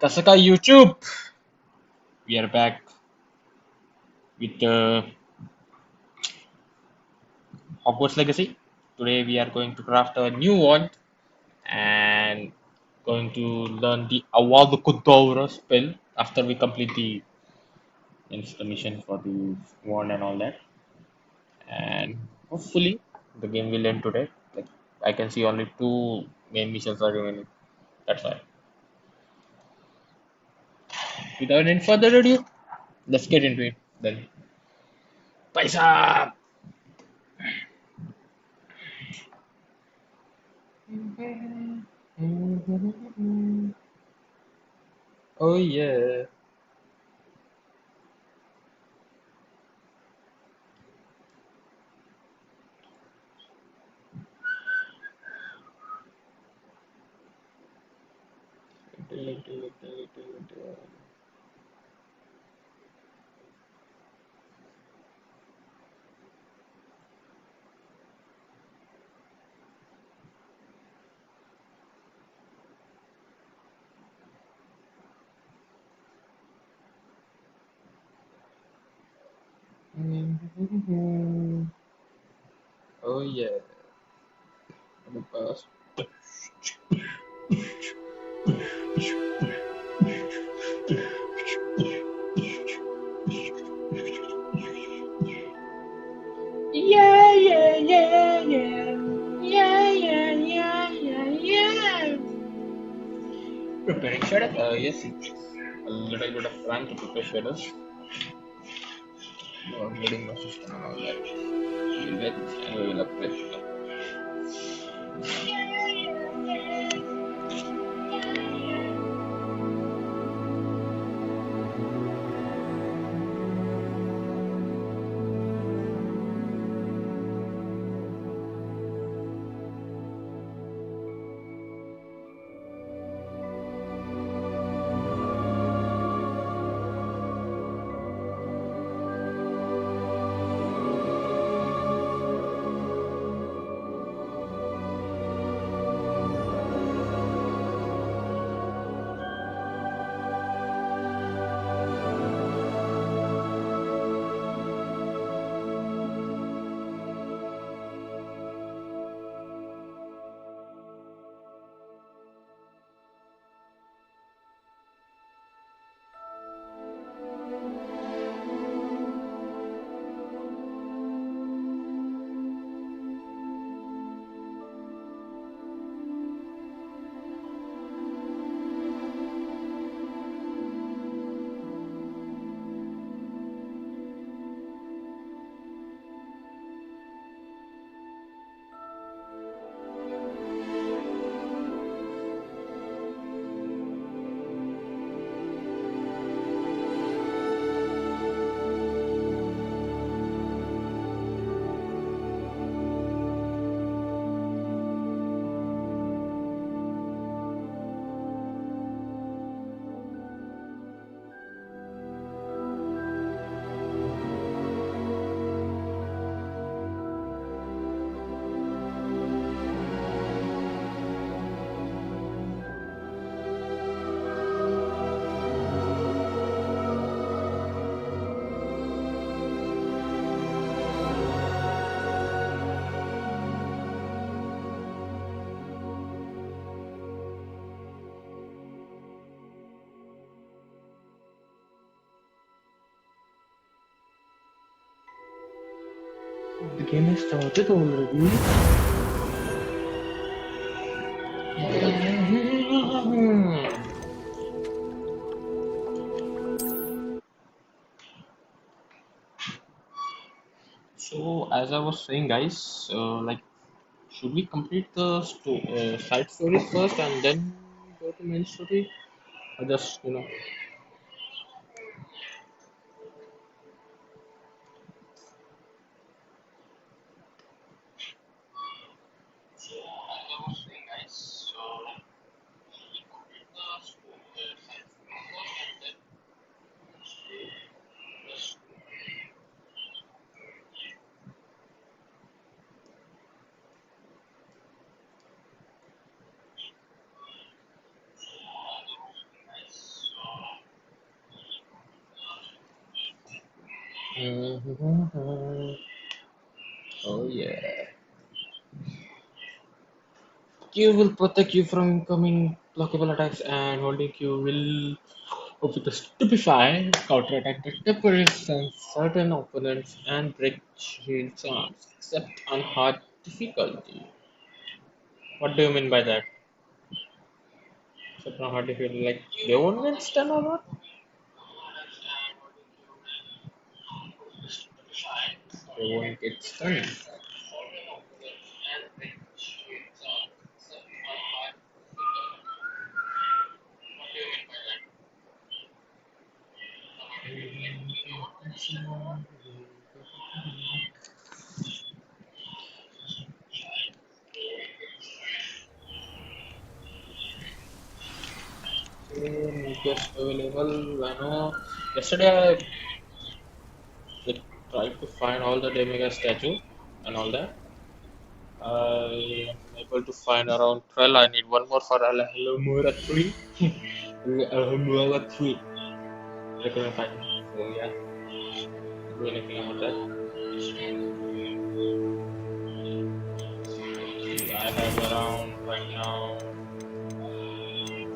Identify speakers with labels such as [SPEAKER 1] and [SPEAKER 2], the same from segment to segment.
[SPEAKER 1] Kasaka YouTube, we are back with Hogwarts Legacy. Today we are going to craft a new wand and going to learn the Avada spell after we complete the mission for the wand and all that. And hopefully the game will end today. Like I can see only two main missions are remaining. That's why. Without any further ado, let's get into it then. Paisa! Oh yeah. Oh yeah. The past. Yeah, yeah, yeah, yeah. Yeah, yeah, yeah, yeah, yeah. Preparing shadow? Yes, it takes a little bit of time to prepare shadows. Upgrading my system and all that. We'll wait and we will upgrade. The game has started already. So, as I was saying, guys, like, should we complete the side stories first and then go to main story, or just So, as I was saying, guys, so like, should we complete the side stories first and then just Oh yeah. Q will protect you from incoming blockable attacks, and holding Q will with the stupefy counterattack the terrorists and certain opponents and break shield charms, except on hard difficulty. What do you mean by that? Except on hard difficulty, like they won't get stun or what? They won't get stunned. Just available. I know. Yesterday I tried to find all the Demigod statue and all that. I am able to find around 12. I need one more for Alhamura 3. Alhamura 3. I couldn't find it. So yeah, do anything about that. I have around right now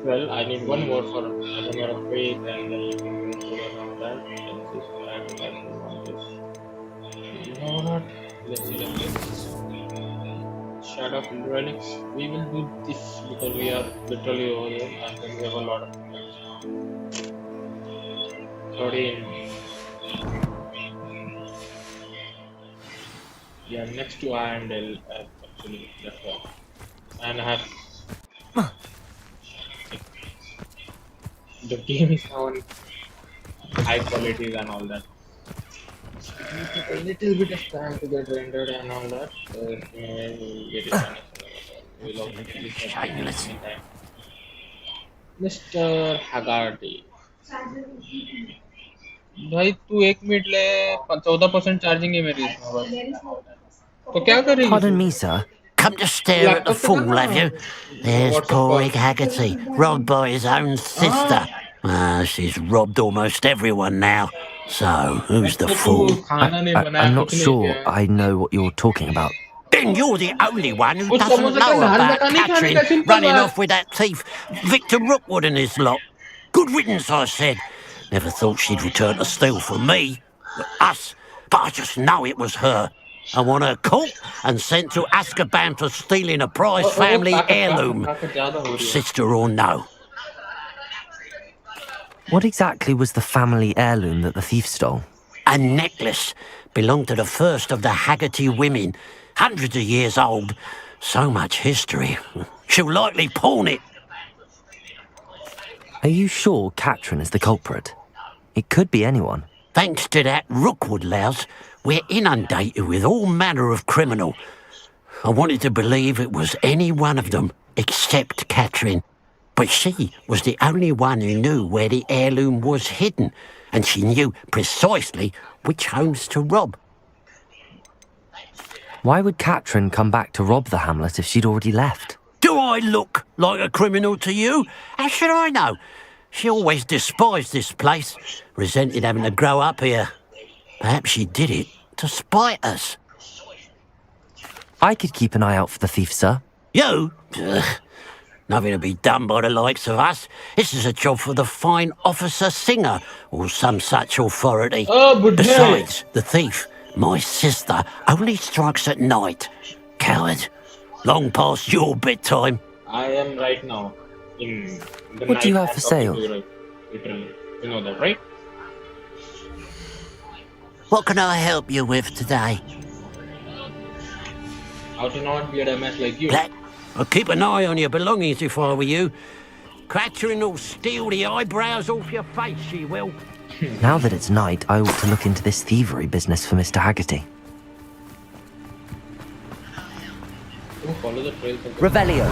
[SPEAKER 1] 12. I need one more for Alhamura 3, and then we can go around that. Let's just add that on this. You know what? Let's Shadow of Linux. We will do this because we are literally over here and then we have a lot of things. 13. Yeah, next to I and L actually. That's why. And I have the game is now on high qualities and all that. It took a little bit of time to get rendered and all that. So we'll get it done. We'll also get it done in time. Mr. Haggerty. भाई तू 1 minute ले 14% charging है मेरी इसमें बस तो क्या करेगी
[SPEAKER 2] Pardon
[SPEAKER 1] तू
[SPEAKER 2] me, sir.
[SPEAKER 3] Come to stare at the
[SPEAKER 1] laptop पे
[SPEAKER 3] fool,
[SPEAKER 1] करना
[SPEAKER 3] have you? There's
[SPEAKER 1] WhatsApp
[SPEAKER 3] poor
[SPEAKER 1] call
[SPEAKER 3] Egg Haggerty, robbed by his own sister. She's robbed almost everyone now. So, who's the
[SPEAKER 1] तो तू
[SPEAKER 3] fool?
[SPEAKER 1] खाना नहीं बनाया
[SPEAKER 2] I'm not
[SPEAKER 1] कुछ नहीं
[SPEAKER 2] sure
[SPEAKER 1] किया
[SPEAKER 2] I know what you're talking about.
[SPEAKER 3] Then you're the only one who
[SPEAKER 1] उस
[SPEAKER 3] doesn't
[SPEAKER 1] समोसे का
[SPEAKER 3] know
[SPEAKER 1] दाल
[SPEAKER 3] about
[SPEAKER 1] बटा नहीं खाने
[SPEAKER 3] Catherine
[SPEAKER 1] का सिंपल
[SPEAKER 3] running
[SPEAKER 1] बात
[SPEAKER 3] off with that thief, Victor Rookwood and his lot. Good riddance, I said. Never thought she'd return to steal from me. Us. But I just know it was her. I want her caught and sent to Azkaban for stealing a prized family heirloom.
[SPEAKER 1] ताकत ज्यादा हो रही है
[SPEAKER 3] Sister or no.
[SPEAKER 2] What exactly was the family heirloom that the thief stole?
[SPEAKER 3] A necklace belonged to the first of the Haggerty women. Hundreds of years old. So much history. She'll likely pawn it.
[SPEAKER 2] Are you sure Katrin is the culprit? It could be anyone.
[SPEAKER 3] Thanks to that Rookwood louse, we're inundated with all manner of criminal. I wanted to believe it was any one of them, except Katrin. But she was the only one who knew where the heirloom was hidden, and she knew precisely which homes to rob.
[SPEAKER 2] Why would Katrin come back to rob the hamlet if she'd already left?
[SPEAKER 3] Do I look like a criminal to you? How should I know? She always despised this place, resented having to grow up here. Perhaps she did it to spite us.
[SPEAKER 2] I could keep an eye out for the thief, sir.
[SPEAKER 3] You? Ugh. Nothing to be done by the likes of us. This is a job for the fine officer Singer, or some such authority. Besides, the thief, my sister, only strikes at night. Coward. Long past your bedtime.
[SPEAKER 1] I am right now in the
[SPEAKER 2] What do you
[SPEAKER 1] night
[SPEAKER 2] have for sale?
[SPEAKER 1] literally you know that right
[SPEAKER 3] What can I help you with today?
[SPEAKER 1] how to not be a dumbass like you
[SPEAKER 3] Black, I'll keep an eye on your belongings if I were you. Catherine will steal the eyebrows off your face, she will.
[SPEAKER 2] Now that it's night, I ought to look into this thievery business for Mr. Haggerty.
[SPEAKER 1] Don't follow the trails of the
[SPEAKER 2] Revelio.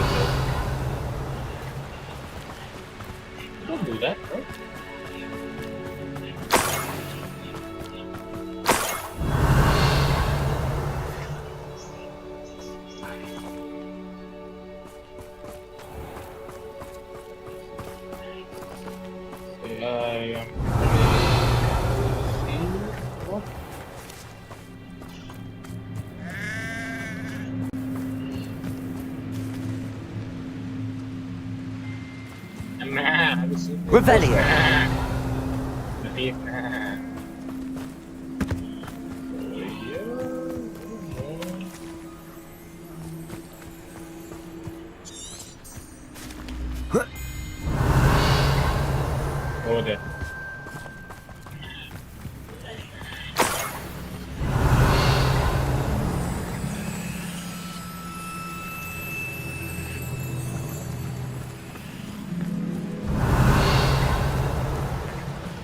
[SPEAKER 1] don't do that bro I am what
[SPEAKER 2] Revelio.
[SPEAKER 1] Oh, there.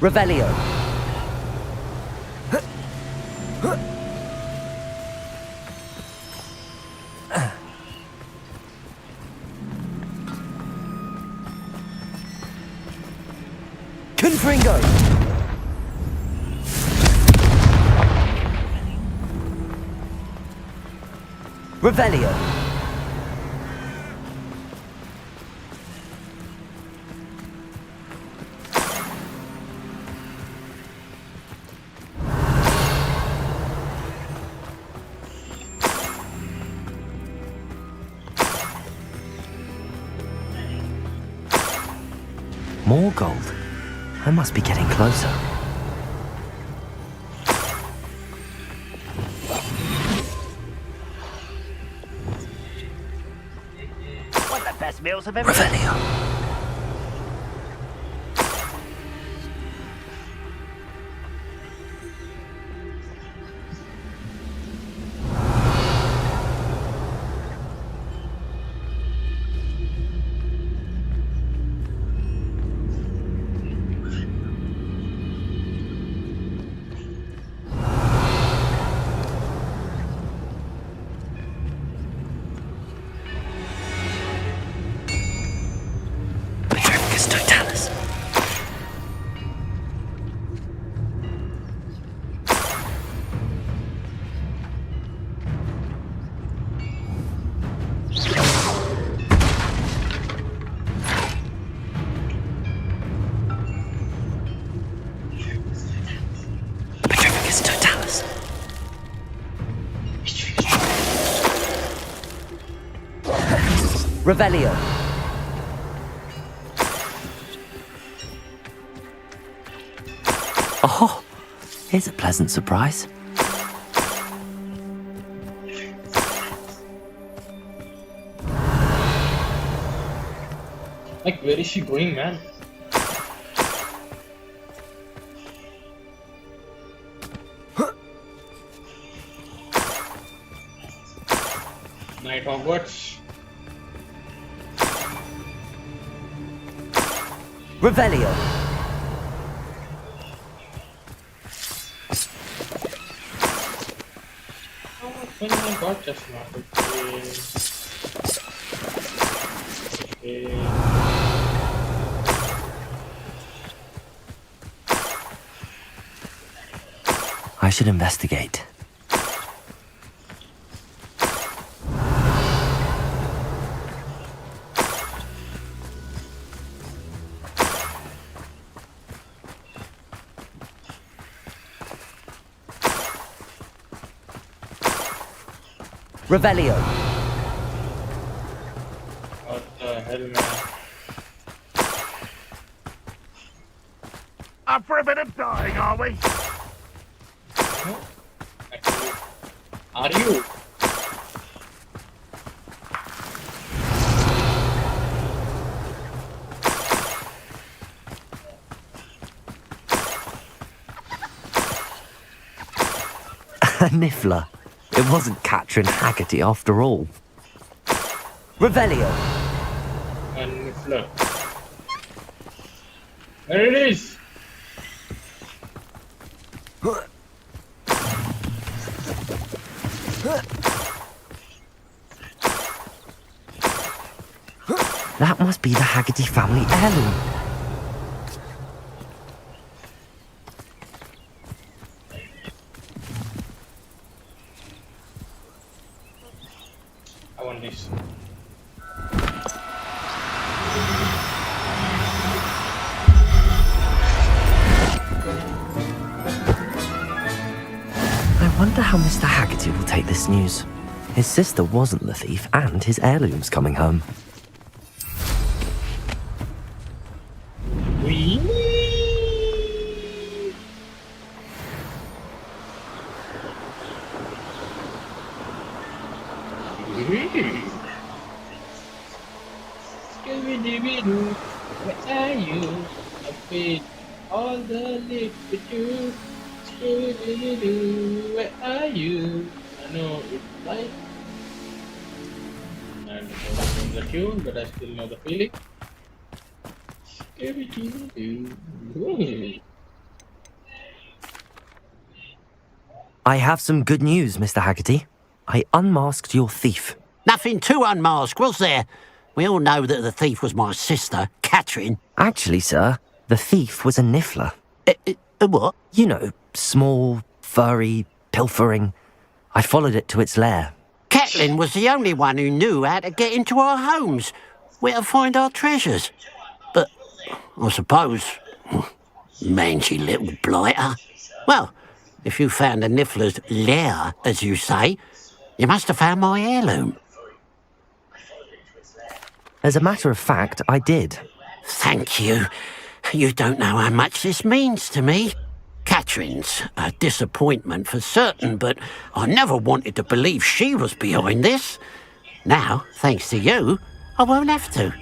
[SPEAKER 2] Revelio. Confringo. Revelio. More gold. I must be getting closer.
[SPEAKER 4] One of the best meals I've ever
[SPEAKER 2] Revelio. Totalis. Totalis. Revelio. Oh, here's a pleasant surprise.
[SPEAKER 1] Like, where is she going, man? Night Hogwarts.
[SPEAKER 2] Revelio.
[SPEAKER 1] Oh my god, just not okay. Okay.
[SPEAKER 2] I should investigate. Revelio.
[SPEAKER 1] What the hell, man?
[SPEAKER 4] Up for a bit of dying, are we?
[SPEAKER 1] No? Actually, are you?
[SPEAKER 2] A Niffler. It wasn't Catherine Haggerty after all. Revelio.
[SPEAKER 1] And flood. There it is!
[SPEAKER 2] That must be the Haggerty family heirloom.
[SPEAKER 1] I want this.
[SPEAKER 2] I wonder how Mr. Haggerty will take this news. His sister wasn't the thief, and his heirloom's coming home.
[SPEAKER 1] Scooby-Dooby-Doo, where are you? I paid all the lift with you. Scooby-Dooby-Doo, where are you? I know it's like I don't know the tune, but I still know the feeling. Scooby-Dooby-Doo.
[SPEAKER 2] I have some good news, Mr. Haggerty. I unmasked your thief.
[SPEAKER 3] Nothing to unmask, was there? We all know that the thief was my sister, Catherine.
[SPEAKER 2] Actually, sir, the thief was a niffler.
[SPEAKER 3] A what?
[SPEAKER 2] You know, small, furry, pilfering. I followed it to its lair.
[SPEAKER 3] Catelyn was the only one who knew how to get into our homes, where to find our treasures. But I suppose, mangy little blighter. Well, if you found the niffler's lair, as you say, you must have found my heirloom.
[SPEAKER 2] As a matter of fact, I did.
[SPEAKER 3] Thank you. You don't know how much this means to me. Catherine's a disappointment for certain, but I never wanted to believe she was behind this. Now, thanks to you, I won't have to.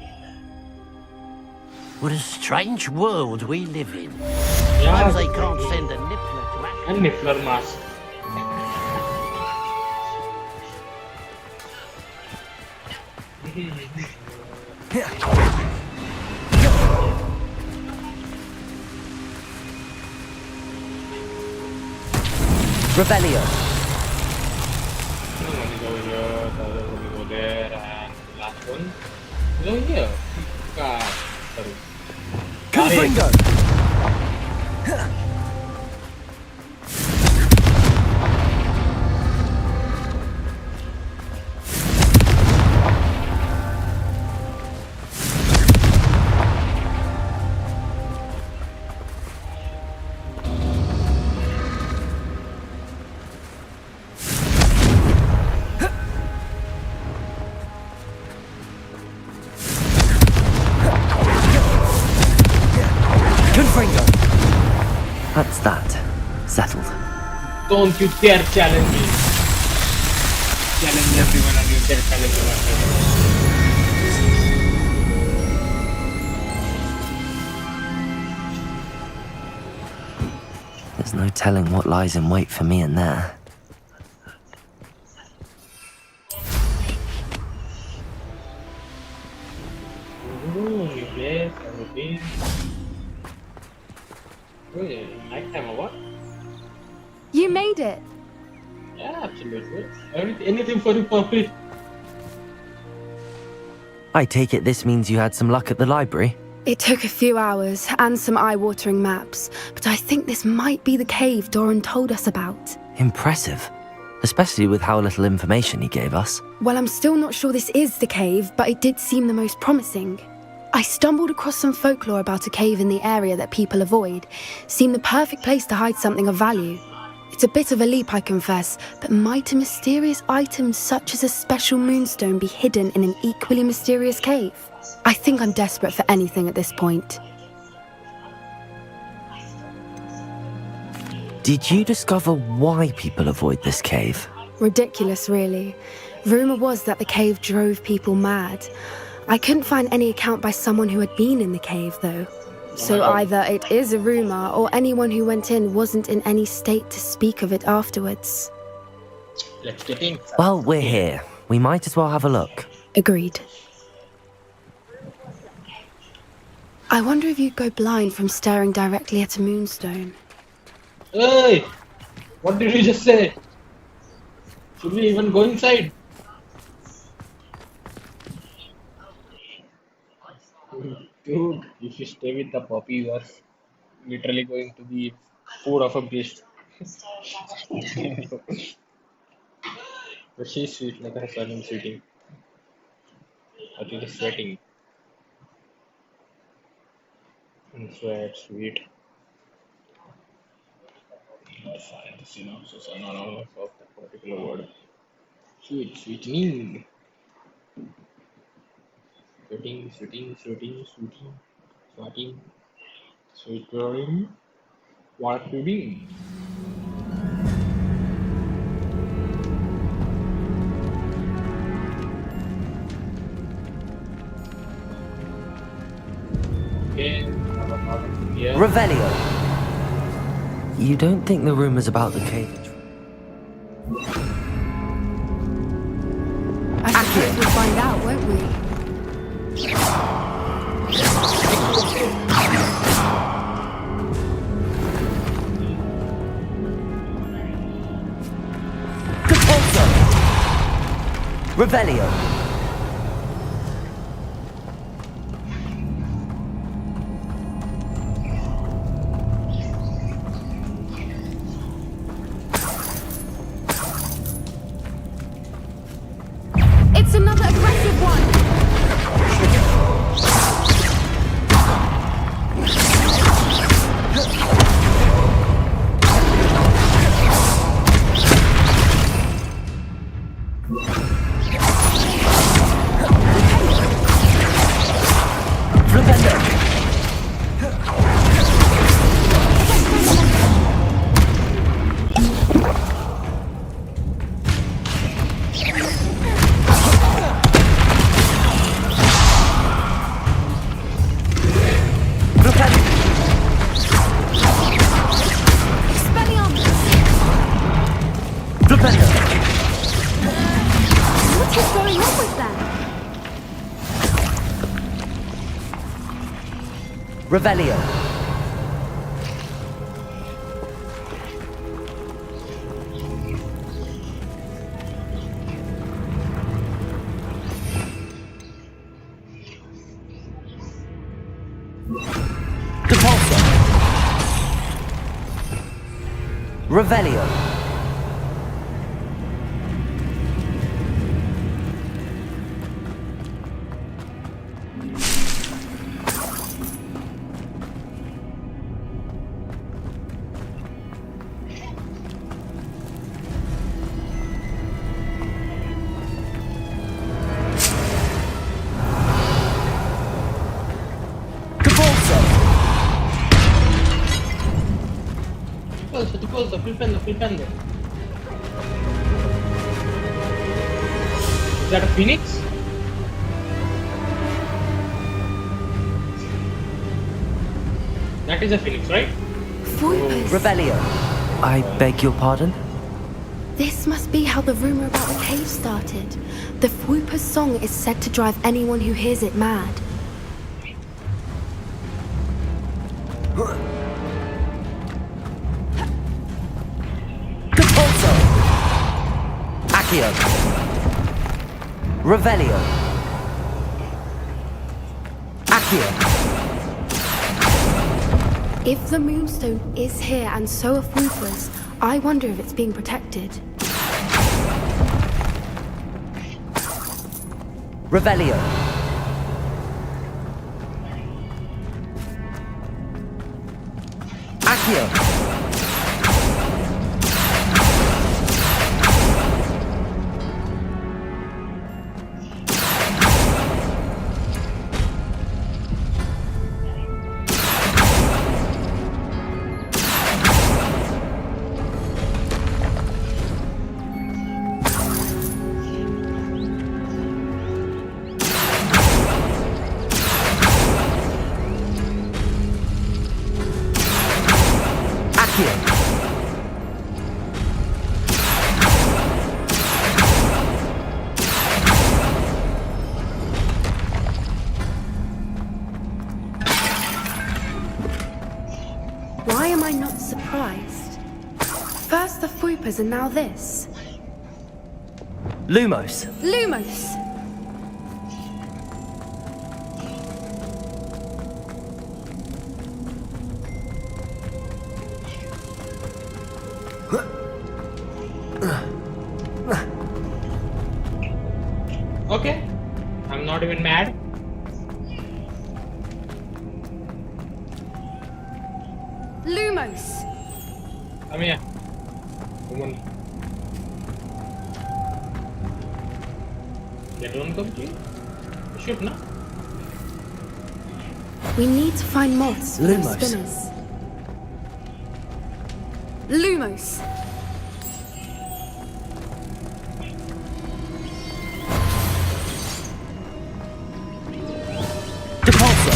[SPEAKER 3] What a strange world we live in. Suppose they can't send a niffler to act.
[SPEAKER 1] And Niffler mask.
[SPEAKER 2] Rebellion.
[SPEAKER 1] One is over here, the other one is over there, and the last one is over here. God, sorry.
[SPEAKER 2] Confringo. That's that. Settled.
[SPEAKER 1] Don't you dare challenge me. Challenge everyone and you dare challenge yourself.
[SPEAKER 2] There's no telling what lies in wait for me in there.
[SPEAKER 1] Ooh, new place, everything. Wait, nighttime or what?
[SPEAKER 5] You made it!
[SPEAKER 1] Yeah, absolutely. Anything for you, perfect.
[SPEAKER 2] I take it this means you had some luck at the library?
[SPEAKER 5] It took a few hours and some eye-watering maps, but I think this might be the cave Doran told us about.
[SPEAKER 2] Impressive. Especially with how little information he gave us.
[SPEAKER 5] Well, I'm still not sure this is the cave, but it did seem the most promising. I stumbled across some folklore about a cave in the area that people avoid. Seemed the perfect place to hide something of value. It's a bit of a leap, I confess, but might a mysterious item such as a special moonstone be hidden in an equally mysterious cave? I think I'm desperate for anything at this point.
[SPEAKER 2] Did you discover why people avoid this cave?
[SPEAKER 5] Ridiculous, really. Rumour was that the cave drove people mad. I couldn't find any account by someone who had been in the cave, though. So either it is a rumour, or anyone who went in wasn't in any state to speak of it afterwards.
[SPEAKER 1] Let's get in.
[SPEAKER 2] Well, we're here. We might as well have a look.
[SPEAKER 5] Agreed. I wonder if you'd go blind from staring directly at a moonstone.
[SPEAKER 1] Hey! What did you just say? Should we even go inside? Dude, if you stay with the puppy, you are literally going to be food of a beast. But she's sweet, like her son is sweeting. I think he's sweating. And sweat, sweet. Find the synopsis and analysis of that particular word. Sweet, sweetening. Sweating, sweating, sweating, sweating, sweating, sweating, what pudding. Yeah.
[SPEAKER 2] Revelio. You don't think the rumors about the cave...
[SPEAKER 5] I suppose we'll find out, won't we?
[SPEAKER 2] Capulso. Revelio.
[SPEAKER 5] It's another aggressive one! What is going on with them?
[SPEAKER 2] Revelio. Depulso. Revelio.
[SPEAKER 1] Ti prendo. Is that a phoenix? That is a phoenix, right?
[SPEAKER 5] Voipers.
[SPEAKER 2] Revelio. I beg your pardon?
[SPEAKER 5] This must be how the rumor about the cave started. The Fwooper's song is said to drive anyone who hears it mad.
[SPEAKER 2] Capulso. Accio. Revelio. Accio.
[SPEAKER 5] If the Moonstone is here and so are Fwoopers, I wonder if it's being protected.
[SPEAKER 2] Revelio. Accio.
[SPEAKER 5] Why am I not surprised? First the Fwoopers and now this.
[SPEAKER 2] Lumos.
[SPEAKER 5] Lumos!
[SPEAKER 1] Okay. I'm not even mad.
[SPEAKER 5] Lumos!
[SPEAKER 1] Come here. Come on. They don't come to you? You should, no?
[SPEAKER 5] We need to find moths for those
[SPEAKER 2] Lumos.
[SPEAKER 5] spinners. Lumos!
[SPEAKER 2] Depulso.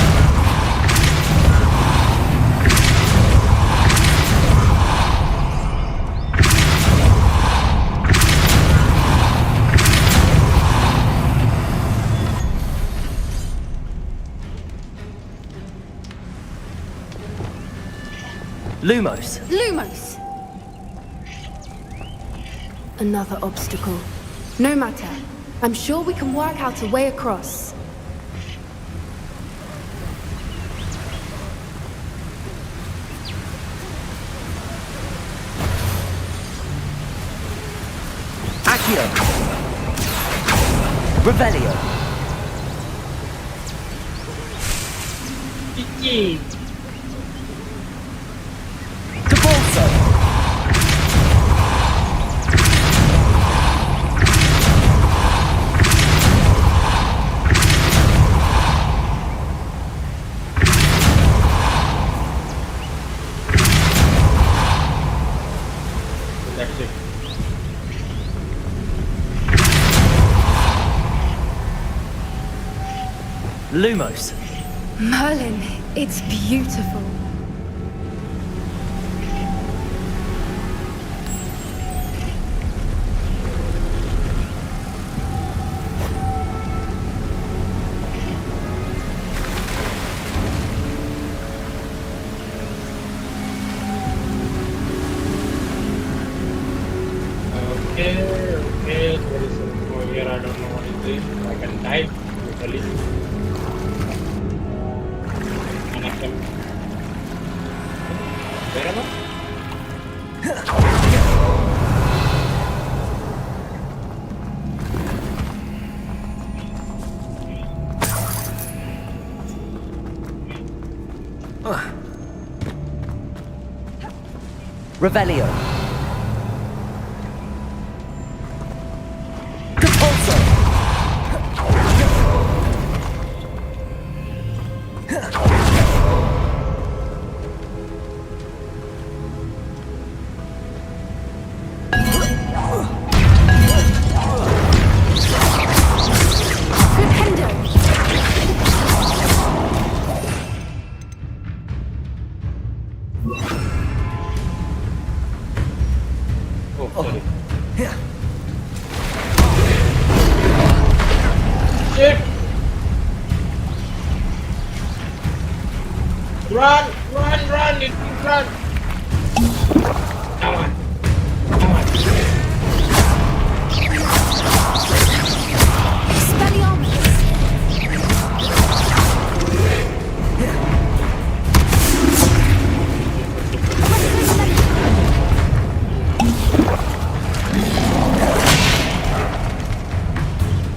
[SPEAKER 2] Lumos.
[SPEAKER 5] Lumos! Another obstacle. No matter. I'm sure we can work out a way across.
[SPEAKER 2] Accio. Revelio.
[SPEAKER 1] Iki.
[SPEAKER 2] Cabalso.
[SPEAKER 1] That's it.
[SPEAKER 2] Lumos.
[SPEAKER 5] Merlin, it's beautiful.
[SPEAKER 1] Okay, there is something over here. I don't know what it is. I can die usually. And I can. Where am I?
[SPEAKER 2] Revelio. Cabalso.
[SPEAKER 5] Flipendo!
[SPEAKER 1] Oh, sorry. Shit! Run! Run! Run! It run! Come on! Come on!
[SPEAKER 5] Expelliarmus!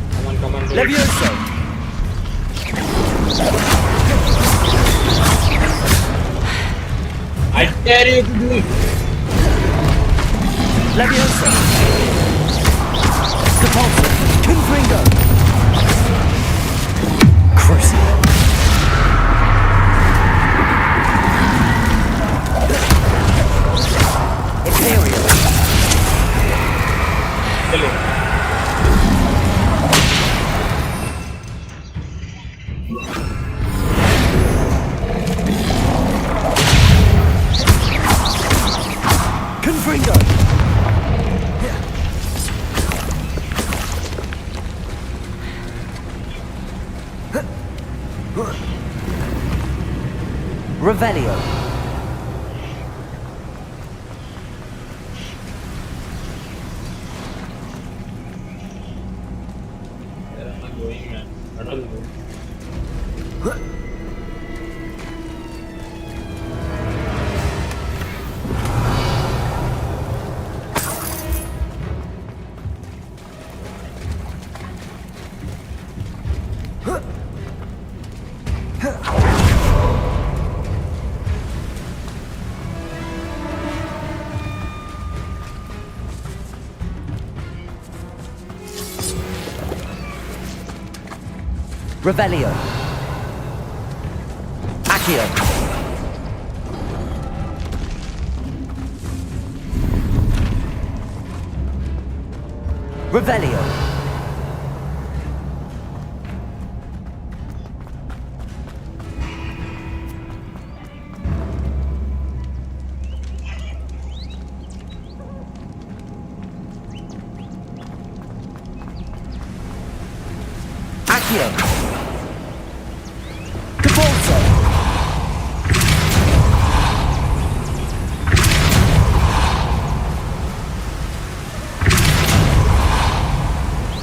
[SPEAKER 1] Come on! Come on! Go.
[SPEAKER 2] Levioso.
[SPEAKER 1] I dare you to do it!
[SPEAKER 2] Levioso. Cabalso. Confringo. Crucible. Imperial.
[SPEAKER 1] Kill him.
[SPEAKER 2] Confringo. Revelio.
[SPEAKER 1] Where am I going, man? I don't know.
[SPEAKER 2] Revelio. Accio. Revelio. Accio. Cabalso.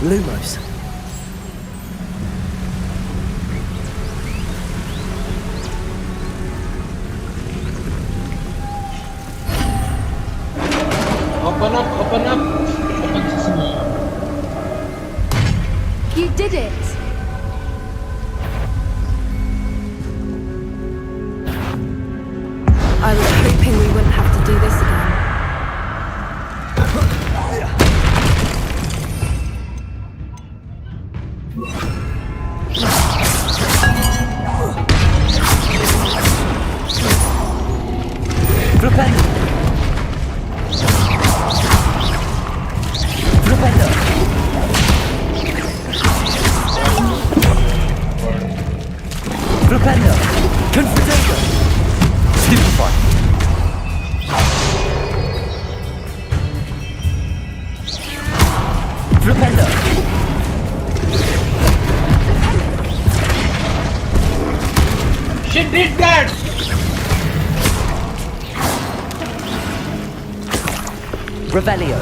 [SPEAKER 2] Lumos.
[SPEAKER 1] Open up, open up. Open sesame.
[SPEAKER 5] You did it! I was hoping we wouldn't have to do this again.
[SPEAKER 2] Propender! Propender! Propender! Confrontation! Stupefy! Propender!
[SPEAKER 1] She did that!
[SPEAKER 2] Revelio!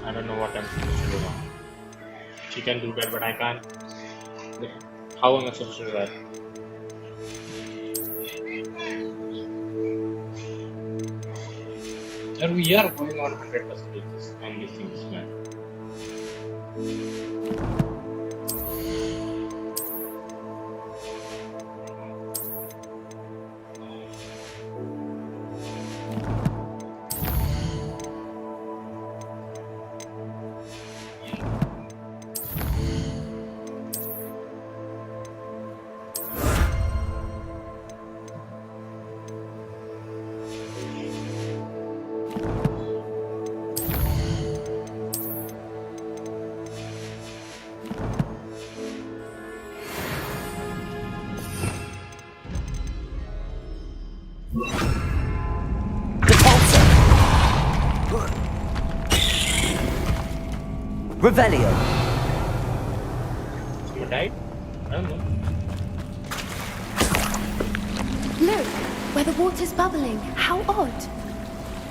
[SPEAKER 1] I don't know what I'm supposed to do now. She can do that, but I can't. How am I supposed to do that? And we are going on 100% on these things, man.
[SPEAKER 2] Revelio!
[SPEAKER 1] Someone died? I don't know.
[SPEAKER 5] Look, where the water's bubbling. How odd.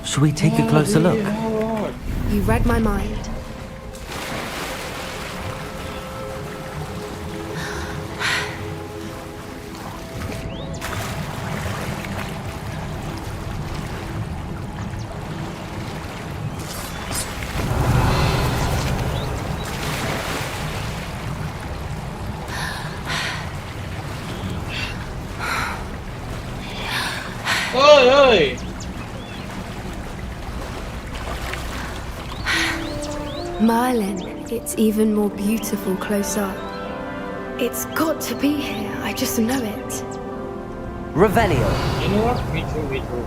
[SPEAKER 2] Shall we take a closer look?
[SPEAKER 1] Oh,
[SPEAKER 5] You read my mind.
[SPEAKER 1] Oi, oi!
[SPEAKER 5] Merlin, it's even more beautiful close up. It's got to be here, I just know it.
[SPEAKER 2] Revelio!
[SPEAKER 1] You know what? Me too, me too.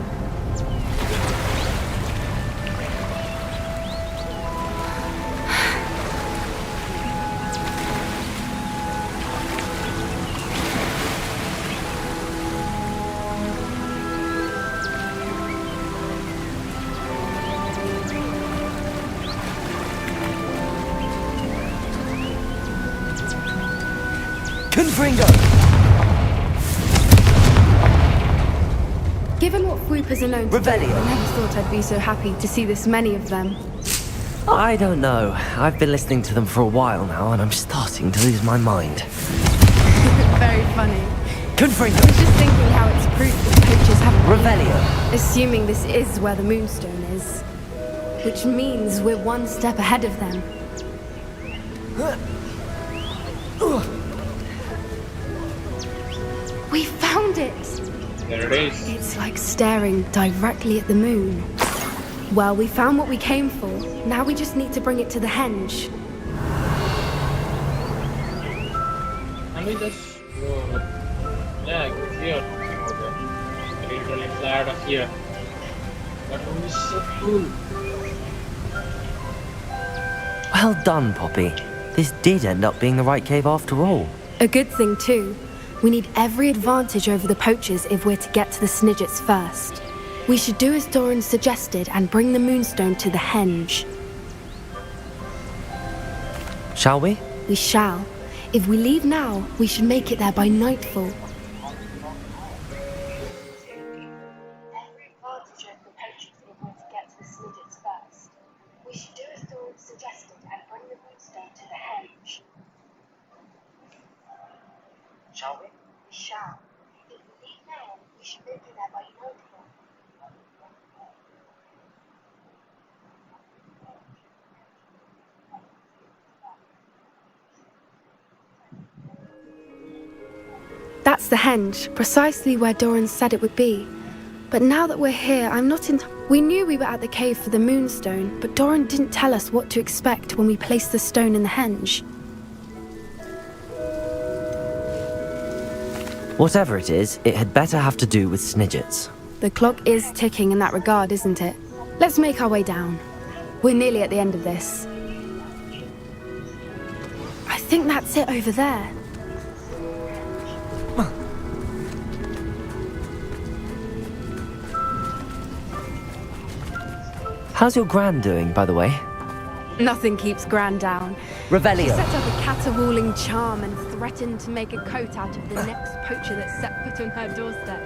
[SPEAKER 2] Confringo!
[SPEAKER 5] Given what Swoopers are known to do, I
[SPEAKER 2] Revelio.
[SPEAKER 5] never thought I'd be so happy to see this many of them.
[SPEAKER 2] I don't know. I've been listening to them for a while now, and I'm starting to lose my mind.
[SPEAKER 5] Very funny.
[SPEAKER 2] Confringo!
[SPEAKER 5] I was just thinking how it's proof that poachers haven't been
[SPEAKER 2] Revelio!
[SPEAKER 5] here, assuming this is where the Moonstone is. Which means we're one step ahead of them. We found it!
[SPEAKER 1] There it is.
[SPEAKER 5] It's like staring directly at the moon. Well, we found what we came for. Now we just need to bring it to the henge.
[SPEAKER 1] Can we just go? Yeah, go here. Okay. I need to fly out of here. That would be so cool.
[SPEAKER 2] Well done, Poppy. This did end up being the right cave after all.
[SPEAKER 5] A good thing, too. We need every advantage over the poachers if we're to get to the Snidgets first. We should do as Doran suggested and bring the Moonstone to the henge.
[SPEAKER 2] Shall we?
[SPEAKER 5] We shall. If we leave now, we should make it there by nightfall. We That's the henge, precisely where Doran said it would be. But now that we're here, I'm not in... We knew we were at the cave for the moonstone, but Doran didn't tell us what to expect when we placed the stone in the henge.
[SPEAKER 2] Whatever it is, it had better have to do with Snidgets.
[SPEAKER 5] The clock is ticking in that regard, isn't it? Let's make our way down. We're nearly at the end of this. I think that's it over there.
[SPEAKER 2] How's your gran doing, by the way?
[SPEAKER 5] Nothing keeps Gran down. She
[SPEAKER 2] Revelio.
[SPEAKER 5] set up a caterwauling charm and threatened to make a coat out of the next poacher that set foot on her doorstep.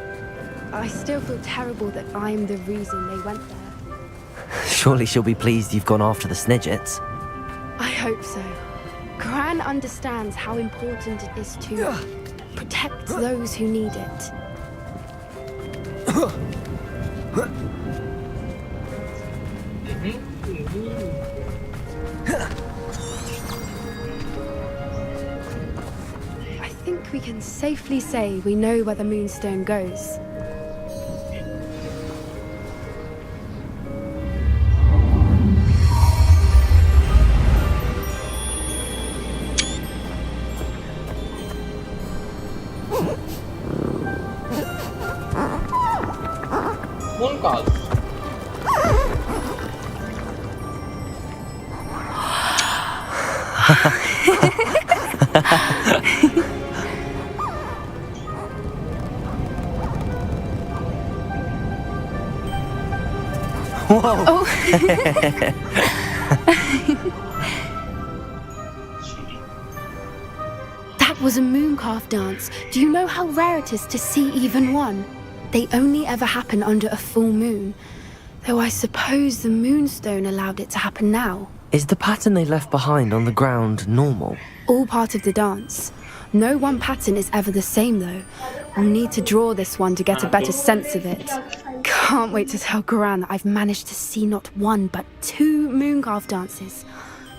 [SPEAKER 5] I still feel terrible that I'm the reason they went there.
[SPEAKER 2] Surely she'll be pleased you've gone after the Snidgets.
[SPEAKER 5] I hope so. Gran understands how important it is to protect those who need it. I think we can safely say we know where the moonstone goes.
[SPEAKER 1] One call.
[SPEAKER 2] Whoa!
[SPEAKER 5] That was a mooncalf dance. Do you know how rare it is to see even one? They only ever happen under a full moon. Though I suppose the moonstone allowed it to happen now.
[SPEAKER 2] Is the pattern they left behind on the ground normal?
[SPEAKER 5] All part of the dance. No one pattern is ever the same though. We'll need to draw this one to get a better sense of it. Can't wait to tell Gran that I've managed to see not one but 2 mooncalf dances.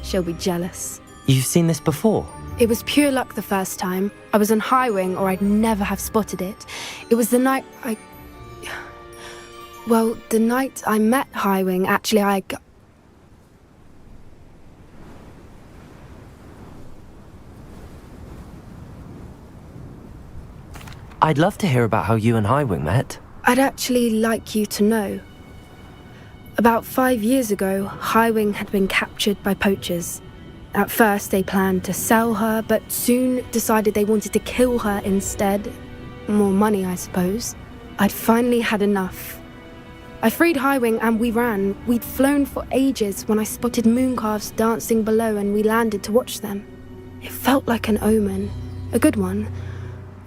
[SPEAKER 5] She'll be jealous.
[SPEAKER 2] You've seen this before?
[SPEAKER 5] It was pure luck the first time. I was on High Wing or I'd never have spotted it. It was the night Well, the night I met High Wing, actually
[SPEAKER 2] I'd love to hear about how you and Highwing met.
[SPEAKER 5] I'd actually like you to know. About 5 years ago, High Wing had been captured by poachers. At first, they planned to sell her, but soon decided they wanted to kill her instead. More money, I suppose. I'd finally had enough. I freed High Wing and we ran. We'd flown for ages when I spotted mooncalves dancing below and we landed to watch them. It felt like an omen. A good one.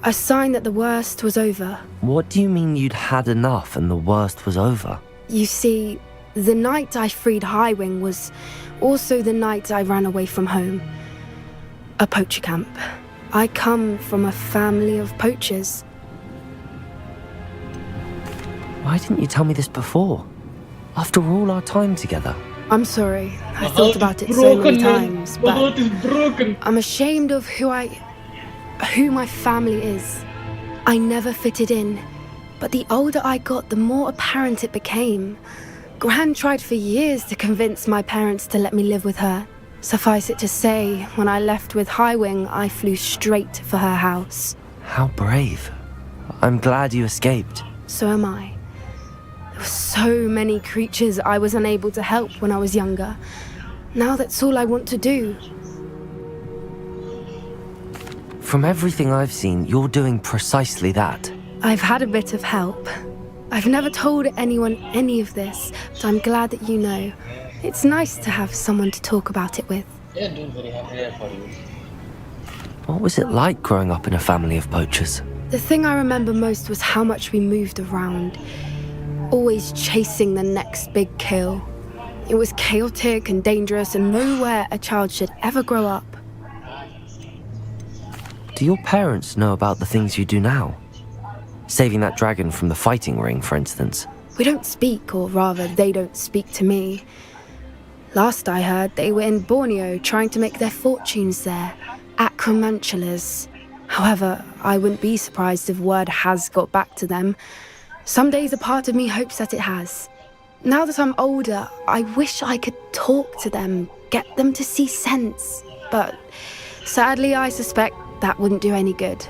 [SPEAKER 5] A sign that the worst was over.
[SPEAKER 2] What do you mean you'd had enough and the worst was over?
[SPEAKER 5] You see, the night I freed High Wing was also the night I ran away from home. A poacher camp. I come from a family of poachers.
[SPEAKER 2] Why didn't you tell me this before? After all our time together.
[SPEAKER 5] I'm sorry. I thought about it so many times,
[SPEAKER 1] My heart
[SPEAKER 5] but
[SPEAKER 1] is broken.
[SPEAKER 5] I'm ashamed of who my family is. I never fitted in, but the older I got, the more apparent it became. Gran tried for years to convince my parents to let me live with her. Suffice it to say, when I left with High Wing, I flew straight for her house.
[SPEAKER 2] How brave. I'm glad you escaped.
[SPEAKER 5] So am I. There were so many creatures I was unable to help when I was younger. Now that's all I want to do.
[SPEAKER 2] From everything I've seen, you're doing precisely that.
[SPEAKER 5] I've had a bit of help. I've never told anyone any of this, but I'm glad that you know. It's nice to have someone to talk about it with.
[SPEAKER 1] Yeah, doing very happy for you.
[SPEAKER 2] What was it like growing up in a family of poachers?
[SPEAKER 5] The thing I remember most was how much we moved around, always chasing the next big kill. It was chaotic and dangerous and nowhere a child should ever grow up.
[SPEAKER 2] Do your parents know about the things you do now? Saving that dragon from the fighting ring, for instance.
[SPEAKER 5] We don't speak, or rather, they don't speak to me. Last I heard, they were in Borneo trying to make their fortunes there. Acromantulas. However, I wouldn't be surprised if word has got back to them. Some days a part of me hopes that it has. Now that I'm older, I wish I could talk to them, get them to see sense. But sadly, I suspect that wouldn't do any good.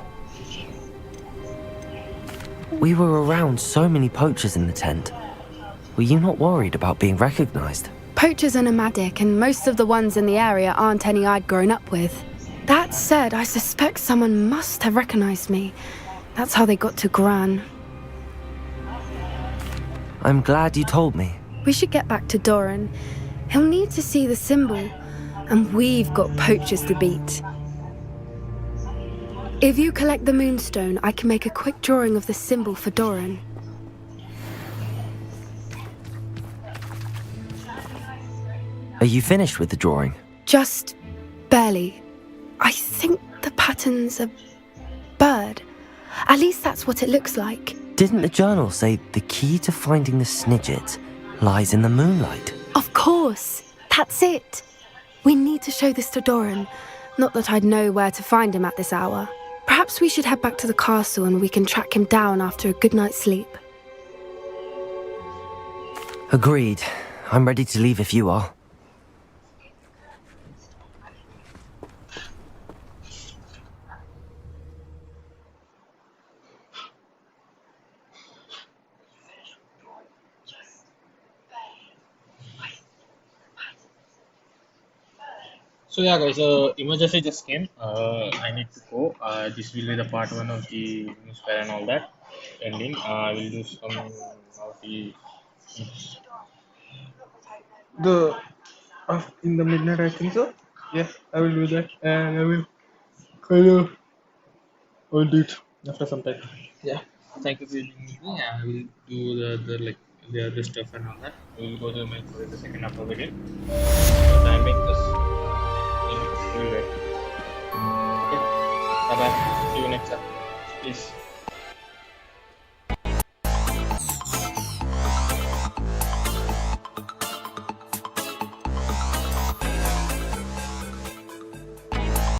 [SPEAKER 2] We were around so many poachers in the tent. Were you not worried about being recognized?
[SPEAKER 5] Poachers are nomadic, and most of the ones in the area aren't any I'd grown up with. That said, I suspect someone must have recognized me. That's how they got to Gran.
[SPEAKER 2] I'm glad you told me.
[SPEAKER 5] We should get back to Doran. He'll need to see the symbol, and we've got poachers to beat. If you collect the moonstone, I can make a quick drawing of the symbol for Doran.
[SPEAKER 2] Are you finished with the drawing?
[SPEAKER 5] Just barely. I think the pattern's a bird. At least that's what it looks like.
[SPEAKER 2] Didn't the journal say the key to finding the Snidget lies in the moonlight?
[SPEAKER 5] Of course. That's it. We need to show this to Doran. Not that I'd know where to find him at this hour. Perhaps we should head back to the castle and we can track him down after a good night's sleep.
[SPEAKER 2] Agreed. I'm ready to leave if you are.
[SPEAKER 1] So yeah guys, emergency just came. I need to go. This will be the part 1 of the newspaper and all that ending. I will do some of the in the midnight, I think so. Yeah, I will do that, and I will I'll do it after some time. Yeah, thank you for joining me. I will do the other stuff and all that. We will go to my for the second half of the game. But I make this. Okay, bye bye. See you next time. Peace.